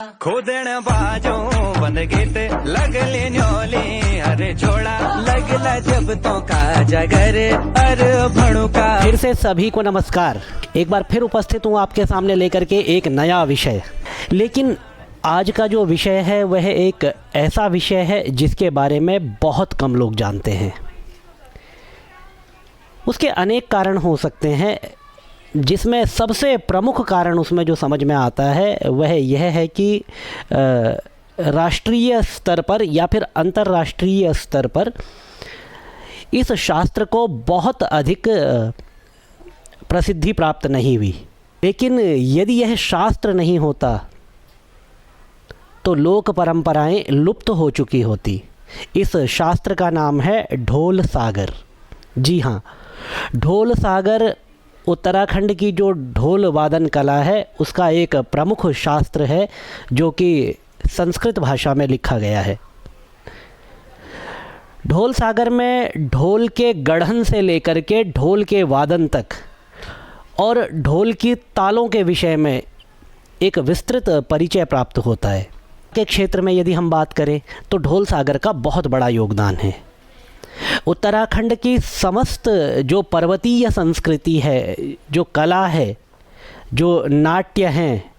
खोदण बाजो बंद गीत लगले न्योली अरे छोड़ा लगला जब तो का जगर अरे भणु का। फिर से सभी को नमस्कार। एक बार फिर उपस्थित हूँ आपके सामने लेकर के एक नया विषय। लेकिन आज का जो विषय है वह एक ऐसा विषय है जिसके बारे में बहुत कम लोग जानते हैं। उसके अनेक कारण हो सकते हैं, जिसमें सबसे प्रमुख कारण उसमें जो समझ में आता है वह यह है कि राष्ट्रीय स्तर पर या फिर अंतर्राष्ट्रीय स्तर पर इस शास्त्र को बहुत अधिक प्रसिद्धि प्राप्त नहीं हुई। लेकिन यदि यह शास्त्र नहीं होता तो लोक परंपराएं लुप्त हो चुकी होती। इस शास्त्र का नाम है ढोल सागर। जी हाँ, ढोल सागर उत्तराखंड की जो ढोल वादन कला है उसका एक प्रमुख शास्त्र है, जो कि संस्कृत भाषा में लिखा गया है। ढोल सागर में ढोल के गढ़न से लेकर के ढोल के वादन तक और ढोल की तालों के विषय में एक विस्तृत परिचय प्राप्त होता है। के क्षेत्र में यदि हम बात करें तो ढोल सागर का बहुत बड़ा योगदान है। उत्तराखंड की समस्त जो पर्वतीय संस्कृति है, जो कला है, जो नाट्य हैं,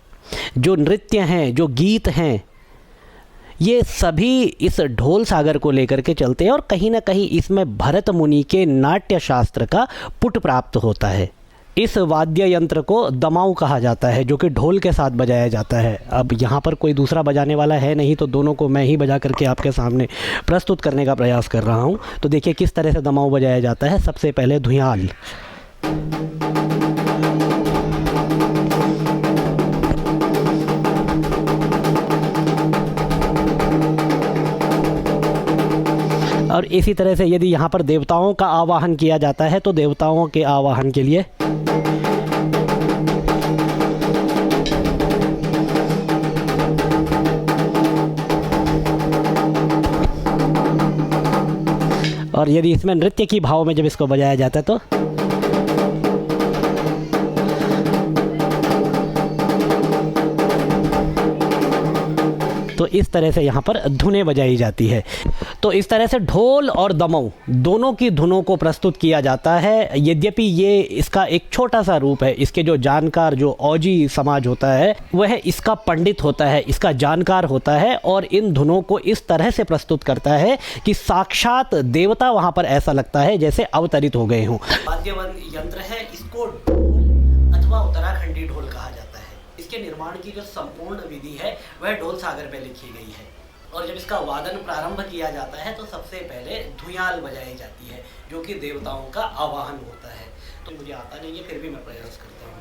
जो नृत्य हैं, जो गीत हैं, ये सभी इस ढोल सागर को लेकर के चलते हैं और कहीं ना कहीं इसमें भरत मुनि के नाट्य शास्त्र का पुट प्राप्त होता है। इस वाद्य यंत्र को दमाऊ कहा जाता है, जो कि ढोल के साथ बजाया जाता है। अब यहाँ पर कोई दूसरा बजाने वाला है नहीं, तो दोनों को मैं ही बजा करके आपके सामने प्रस्तुत करने का प्रयास कर रहा हूँ। तो देखिए किस तरह से दमाऊ बजाया जाता है। सबसे पहले धुयाल, और इसी तरह से यदि यहाँ पर देवताओं का आवाहन किया जाता है तो देवताओं के आवाहन के लिए और यदि इसमें नृत्य की भाव में जब इसको बजाया जाता है तो इस तरह से यहाँ पर धुनें बजाई जाती है। तो इस तरह से ढोल और दमाऊ दोनों की धुनों को प्रस्तुत किया जाता है। यद्यपि ये इसका एक छोटा सा रूप है। इसके जो जानकार, जो औजी समाज होता है, वह इसका पंडित होता है, इसका जानकार होता है और इन धुनों को इस तरह से प्रस्तुत करता है कि साक्षात देवता वहाँ पर ऐसा लगता है जैसे अवतरित हो गए हों। वाद्य यंत्र है, इसको ढोल अथवा उत्तराखंडी ढोल कहा जाता है। इसके निर्माण की जो संपूर्ण विधि है वह ढोल सागर में लिखी गई है। और जब इसका वादन प्रारंभ किया जाता है तो सबसे पहले धुयाल बजाई जाती है, जो कि देवताओं का आवाहन होता है। तो मुझे आता नहीं है, फिर भी मैं प्रयास करता हूँ।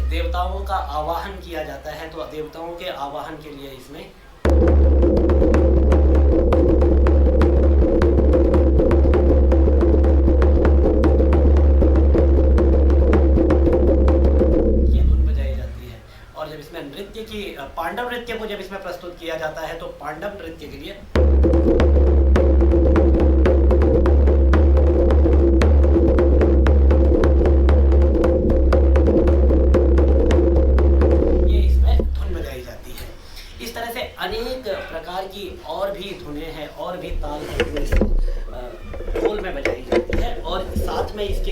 देवताओं का आवाहन किया जाता है, तो देवताओं के आवाहन के लिए इसमें नृत्य की पांडव नृत्य को जब इसमें प्रस्तुत किया जाता है तो पांडव नृत्य के लिए ये इसमें धुन बजाई जाती है। इस तरह से अनेक प्रकार की और भी धुनें हैं और भी ताल ढोल में बजाई जाती है। और साथ में इसके